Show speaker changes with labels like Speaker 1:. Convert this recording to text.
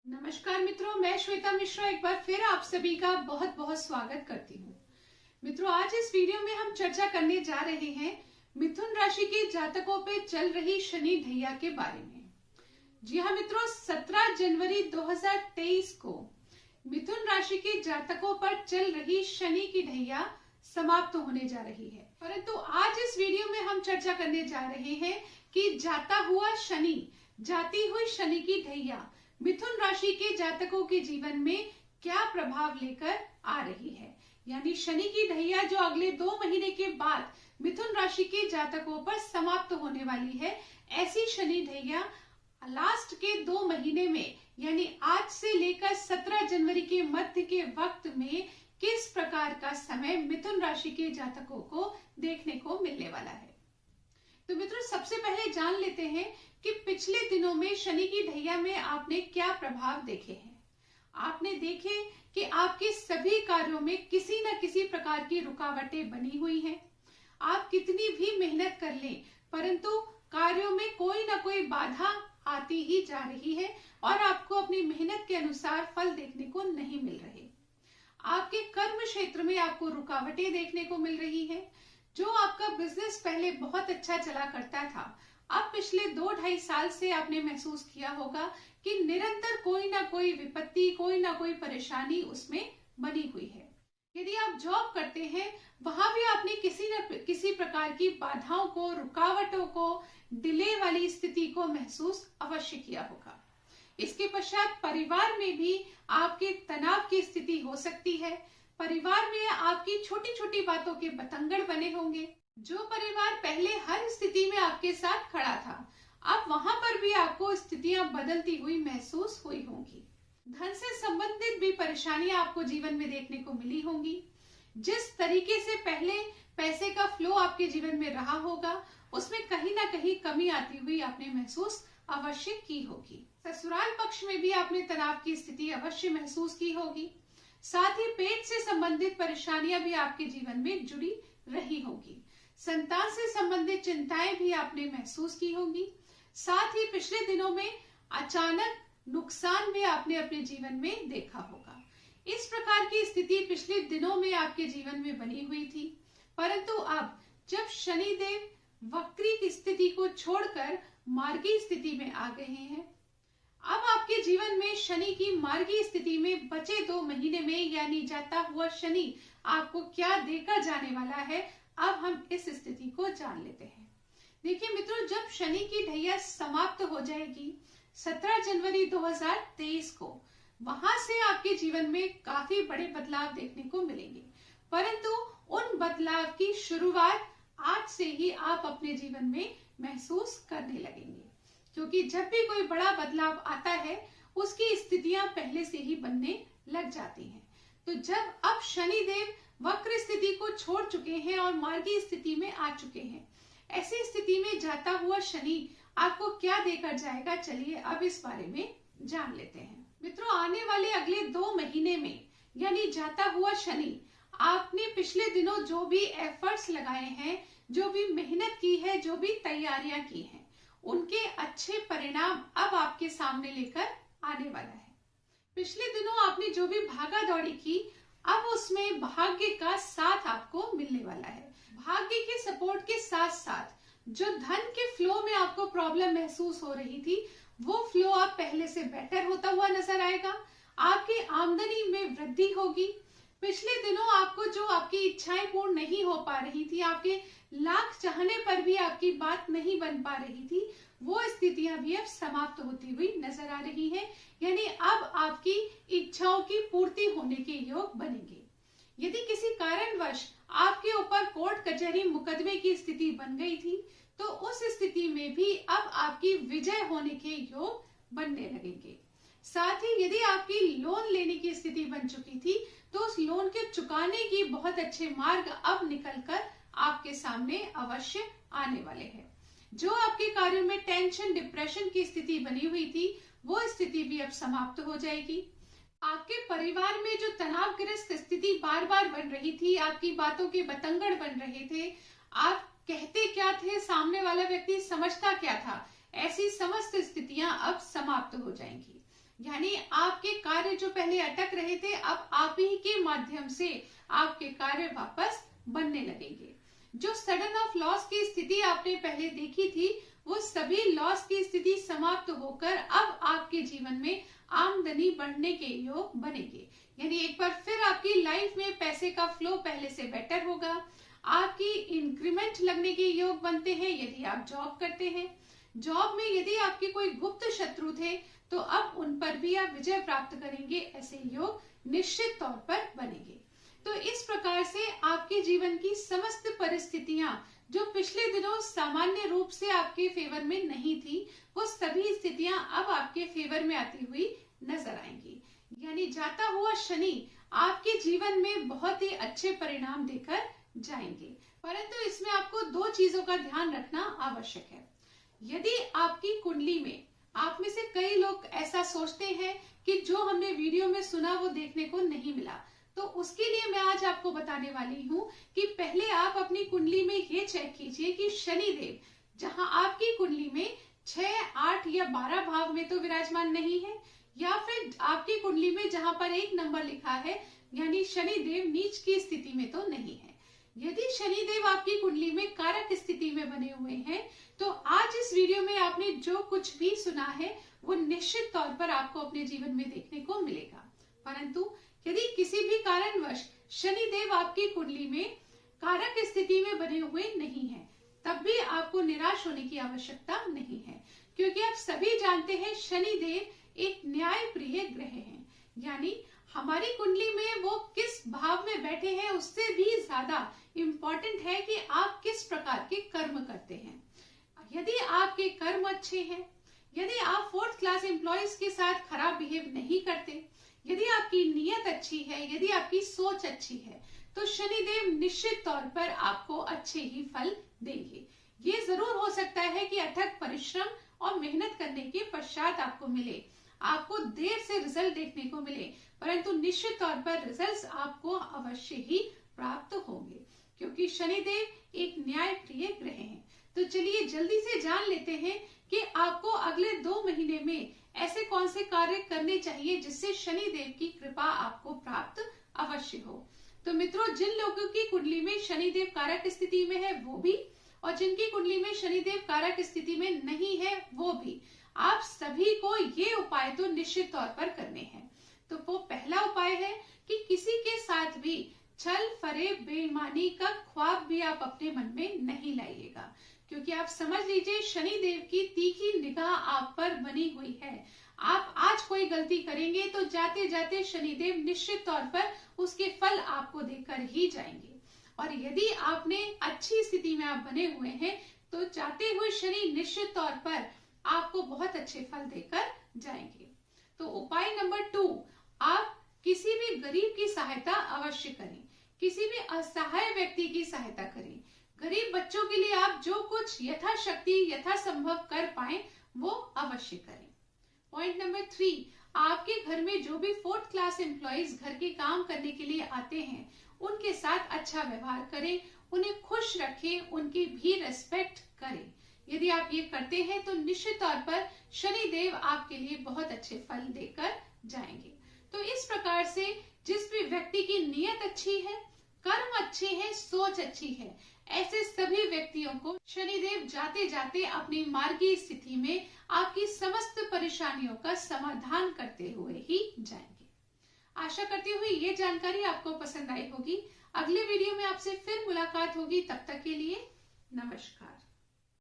Speaker 1: नमस्कार मित्रों, मैं श्वेता मिश्रा एक बार फिर आप सभी का बहुत बहुत स्वागत करती हूँ। मित्रों, आज इस वीडियो में हम चर्चा करने जा रहे हैं मिथुन राशि के जातकों पे चल रही शनि ढैया के बारे में। जी हाँ मित्रों, 17 जनवरी 2023 को मिथुन राशि के जातकों पर चल रही शनि की ढैया समाप्त होने जा रही है। परंतु आज इस वीडियो में हम चर्चा करने जा रहे हैं कि जाता हुआ शनि, जाती हुई शनि की ढैया मिथुन राशि के जातकों के जीवन में क्या प्रभाव लेकर आ रही है। यानी शनि की ढैया जो अगले 2 महीने के बाद मिथुन राशि के जातकों पर समाप्त होने वाली है, ऐसी शनि ढैया लास्ट के 2 महीने में यानी आज से लेकर 17 जनवरी के मध्य के वक्त में किस प्रकार का समय मिथुन राशि के जातकों को देखने को मिलने वाला है। तो मित्रों, सबसे पहले जान लेते हैं कि पिछले दिनों में शनि की ढैया में आपने क्या प्रभाव देखे हैं। आपने देखे कि आपके सभी कार्यों में किसी न किसी प्रकार की रुकावटें बनी हुई हैं। आप कितनी भी मेहनत कर लें, परंतु कार्यों में कोई ना कोई बाधा आती ही जा रही है और आपको अपनी मेहनत के अनुसार फल देखने को नहीं मिल रहे। आपके कर्म क्षेत्र में आपको रुकावटें देखने को मिल रही है। जो आपका बिजनेस पहले बहुत अच्छा चला करता था, अब पिछले 2-2.5 साल से आपने महसूस किया होगा कि निरंतर कोई ना कोई विपत्ति, कोई ना कोई परेशानी उसमें बनी हुई है। यदि आप जॉब करते हैं, वहां भी आपने किसी न किसी प्रकार की बाधाओं को, रुकावटों को, डिले वाली स्थिति को महसूस अवश्य किया होगा। इसके पश्चात परिवार में भी आपके तनाव की स्थिति हो सकती है। परिवार में आपकी छोटी छोटी बातों के बतंगड़ बने होंगे। जो परिवार पहले हर स्थिति में आपके साथ खड़ा था, अब वहां पर भी आपको स्थितियां बदलती हुई महसूस हुई होंगी। धन से संबंधित भी परेशानियां आपको जीवन में देखने को मिली होंगी। जिस तरीके से पहले पैसे का फ्लो आपके जीवन में रहा होगा, उसमें कहीं ना कहीं कमी आती हुई आपने महसूस अवश्य की होगी। ससुराल पक्ष में भी आपने तनाव की स्थिति अवश्य महसूस की होगी। साथ ही पेट से संबंधित परेशानियां भी आपके जीवन में जुड़ी रही होगी। संतान से संबंधित चिंताएं भी आपने महसूस की होंगी। साथ ही पिछले दिनों में अचानक नुकसान भी आपने अपने जीवन में देखा होगा। इस प्रकार की स्थिति पिछले दिनों में आपके जीवन में बनी हुई थी, परंतु अब जब शनिदेव वक्री की स्थिति को छोड़कर मार्गी स्थिति में आ गए हैं, अब आपके जीवन में शनि की मार्गी स्थिति में बचे 2 महीने में यानी जाता हुआ शनि आपको क्या देकर जाने वाला है, अब हम इस स्थिति को जान लेते हैं। देखिए मित्रों, जब शनि की ढैया समाप्त हो जाएगी 17 जनवरी 2023 को, वहां से आपके जीवन में काफी बड़े बदलाव देखने को मिलेंगे। परंतु उन बदलाव की शुरुआत आज से ही आप अपने जीवन में महसूस करने लगेंगे, क्योंकि जब भी कोई बड़ा बदलाव आता है, उसकी स्थितियां पहले से ही बनने लग जाती हैं। तो जब अब शनिदेव वक्र स्थिति को छोड़ चुके हैं और मार्गी स्थिति में आ चुके हैं, ऐसी स्थिति में जाता हुआ शनि आपको क्या देकर जाएगा, चलिए अब इस बारे में जान लेते हैं। मित्रों, आने वाले अगले 2 महीने में यानी जाता हुआ शनि, आपने पिछले दिनों जो भी एफर्ट्स लगाए हैं, जो भी मेहनत की है, जो भी तैयारियां की हैं, उनके अच्छे परिणाम अब आपके सामने लेकर आने वाला है। पिछले दिनों आपने जो भी भागा दौड़ी की, अब उसमें भाग्य का साथ आपको मिलने वाला है। भाग्य के सपोर्ट के साथ साथ जो धन के फ्लो में आपको प्रॉब्लम महसूस हो रही थी, वो फ्लो आप पहले से बेटर होता हुआ नजर आएगा। आपकी आमदनी में वृद्धि होगी। पिछले दिनों आपको जो आपकी इच्छाएं पूर्ण नहीं हो पा रही थी, आपके लाख चाहने पर भी आपकी बात नहीं बन पा रही थी, वो स्थितियां भी अब समाप्त होती हुई नजर आ रही हैं। यानी अब आपकी इच्छाओं की पूर्ति होने के योग बनेंगे। यदि किसी कारणवश आपके ऊपर कोर्ट कचहरी मुकदमे की स्थिति बन गई थी, तो उस स्थिति में भी अब आपकी विजय होने के योग बनने लगेंगे। साथ ही यदि आपकी लोन लेने की स्थिति बन चुकी थी, तो उस लोन के चुकाने की बहुत अच्छे मार्ग अब निकलकर आपके सामने अवश्य आने वाले हैं। जो आपके कार्यों में टेंशन, डिप्रेशन की स्थिति बनी हुई थी, वो स्थिति भी अब समाप्त हो जाएगी। आपके परिवार में जो तनावग्रस्त स्थिति बार बार बन रही थी, आपकी बातों के बतंगड़ बन रहे थे, आप कहते क्या थे, सामने वाला व्यक्ति समझता क्या था, ऐसी समस्त स्थितियां अब समाप्त हो जाएंगी। यानी आपके कार्य जो पहले अटक रहे थे, अब आप ही के माध्यम से आपके कार्य वापस बनने लगेंगे। जो सडन ऑफ लॉस की स्थिति आपने पहले देखी थी, वो सभी लॉस की स्थिति समाप्त होकर अब आपके जीवन में आमदनी बढ़ने के योग बनेंगे। यानी एक बार फिर आपकी लाइफ में पैसे का फ्लो पहले से बेटर होगा। आपकी इंक्रीमेंट लगने के योग बनते हैं यदि आप जॉब करते हैं। जॉब में यदि आपके कोई गुप्त शत्रु थे तो अब उन पर भी आप विजय प्राप्त करेंगे, ऐसे योग निश्चित तौर पर बनेंगे। तो इस प्रकार से आपके जीवन की समस्त परिस्थितियां जो पिछले दिनों सामान्य रूप से आपके फेवर में नहीं थी, वो सभी स्थितियां अब आपके फेवर में आती हुई नजर आएंगी। यानी जाता हुआ शनि आपके जीवन में बहुत ही अच्छे परिणाम देकर जाएंगे। परंतु इसमें आपको दो चीजों का ध्यान रखना आवश्यक है। यदि आपकी कुंडली में, आप में से कई लोग ऐसा सोचते हैं कि जो हमने वीडियो में सुना वो देखने को नहीं मिला, तो उसके लिए मैं आज आपको बताने वाली हूँ कि पहले आप अपनी कुंडली में ये चेक कीजिए कि शनिदेव जहां आपकी कुंडली में 6, 8 या 12 भाव में तो विराजमान नहीं है, या फिर आपकी कुंडली में जहां पर 1 नंबर लिखा है यानी शनिदेव नीच की स्थिति में तो नहीं है। यदि शनिदेव आपकी कुंडली में कारक स्थिति में बने हुए हैं, तो आज इस वीडियो में आपने जो कुछ भी सुना है वो निश्चित तौर पर आपको अपने जीवन में देखने को मिलेगा। परंतु यदि किसी भी कारणवश शनिदेव आपकी कुंडली में कारक स्थिति में बने हुए नहीं है, तब भी आपको निराश होने की आवश्यकता नहीं है, क्योंकि आप सभी जानते हैं शनिदेव एक न्याय प्रिय ग्रह हैं। यानी हमारी कुंडली में वो किस भाव में बैठे हैं उससे भी ज्यादा इम्पोर्टेंट है कि आप किस प्रकार के कर्म करते हैं। यदि आपके कर्म अच्छे हैं, यदि आप 4th क्लास एम्प्लॉयज के साथ खराब बिहेव नहीं करते, यदि आपकी नीयत अच्छी है, यदि आपकी सोच अच्छी है, तो शनिदेव निश्चित तौर पर आपको अच्छे ही फल देंगे। ये जरूर हो सकता है कि अथक परिश्रम और मेहनत करने के पश्चात आपको मिले, आपको देर से रिजल्ट देखने को मिले, परंतु निश्चित तौर पर रिजल्ट्स आपको अवश्य ही प्राप्त होंगे, क्योंकि शनिदेव एक न्याय प्रिय ग्रह हैं। तो चलिए जल्दी से जान लेते हैं कि आपको अगले 2 महीने में ऐसे कौन से कार्य करने चाहिए जिससे शनिदेव की कृपा आपको प्राप्त अवश्य हो। तो मित्रों, जिन लोगों की कुंडली में शनिदेव कारक स्थिति में है वो भी, और जिनकी कुंडली में शनिदेव कारक स्थिति में नहीं है वो भी, आप सभी को ये उपाय तो निश्चित तौर पर करने हैं। तो वो पहला उपाय है कि किसी के साथ भी छल फरेब बेईमानी का ख्वाब भी आप अपने मन में नहीं लाइएगा, क्योंकि आप समझ लीजिए शनिदेव की तीखी निगाह आप पर बनी हुई है। आप आज कोई गलती करेंगे तो जाते जाते शनिदेव निश्चित तौर पर उसके फल आपको देकर ही जाएंगे, और यदि आपने अच्छी स्थिति में आप बने हुए हैं तो जाते हुए शनि निश्चित तौर पर आपको बहुत अच्छे फल देकर जाएंगे। तो उपाय नंबर 2, आप किसी भी गरीब की सहायता अवश्य करें, किसी भी असहाय व्यक्ति की सहायता करें। गरीब बच्चों के लिए आप जो कुछ यथाशक्ति यथासंभव कर पाए वो अवश्य करें। पॉइंट नंबर 3, आपके घर में जो भी 4th क्लास एम्प्लॉइज घर के काम करने के लिए आते हैं उनके साथ अच्छा व्यवहार करें, उन्हें खुश रखें, उनकी भी रेस्पेक्ट करें। यदि आप ये करते हैं तो निश्चित तौर पर शनिदेव आपके लिए बहुत अच्छे फल देकर जाएंगे। तो इस प्रकार से जिस भी व्यक्ति की नीयत अच्छी है, कर्म अच्छे हैं, सोच अच्छी है, ऐसे सभी व्यक्तियों को शनिदेव जाते जाते अपनी मार्गीय स्थिति में आपकी समस्त परेशानियों का समाधान करते हुए ही जाएंगे। आशा करती हुई ये जानकारी आपको पसंद आई होगी। अगले वीडियो में आपसे फिर मुलाकात होगी, तब तक के लिए नमस्कार।